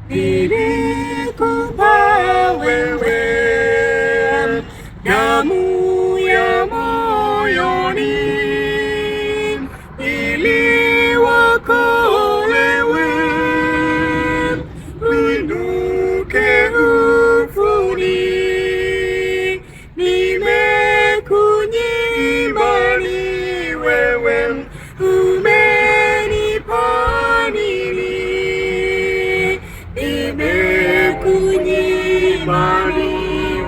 nilikupa wewe damu ya moyoni, ili wakolewe uinuke ufuni. Nimekunyima ni wewe, umenipa nini? Nimekunyima ni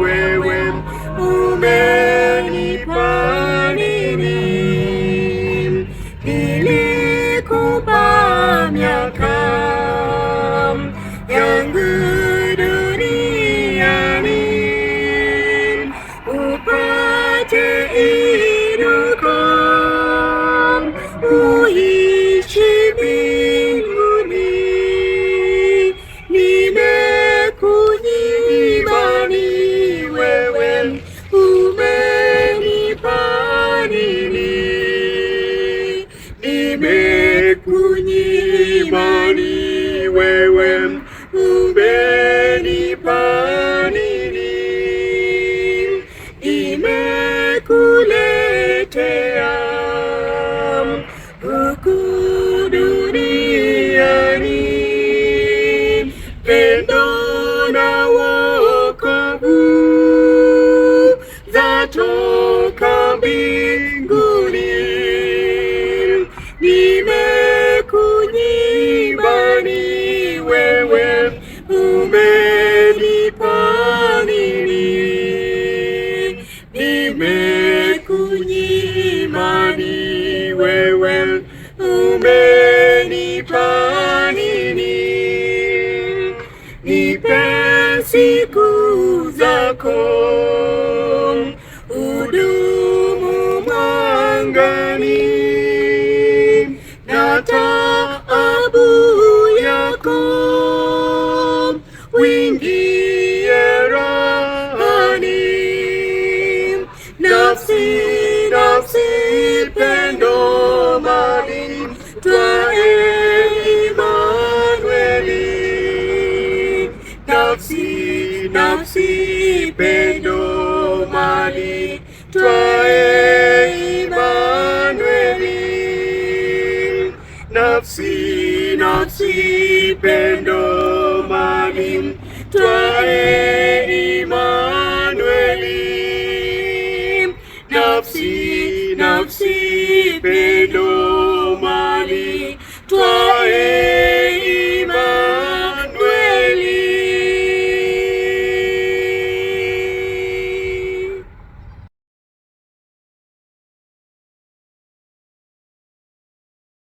wewe, umenipa nini? Nilikupa miaka yangu duniani, upate inuko uishi mbinguni. Nimekunyima ni wewe, umenipa nini? Nimekunyima ni wewe, umenipa nini? Nimekuletea huku duniani pendo na wokovu zatoka mbinguni. Nimekunyima ni wewe, umenipa nini? Nimekunyima ni wewe, umenipa nini? Nipe siku zako udumu mwangani, na taabu yako uingie rahani. Nafsi, nafsi, pendo, mali, twae Imanueli. Nafsi, nafsi, pendo, mali, twae Imanueli. Nafsi, nafsi, pendo, mali, twae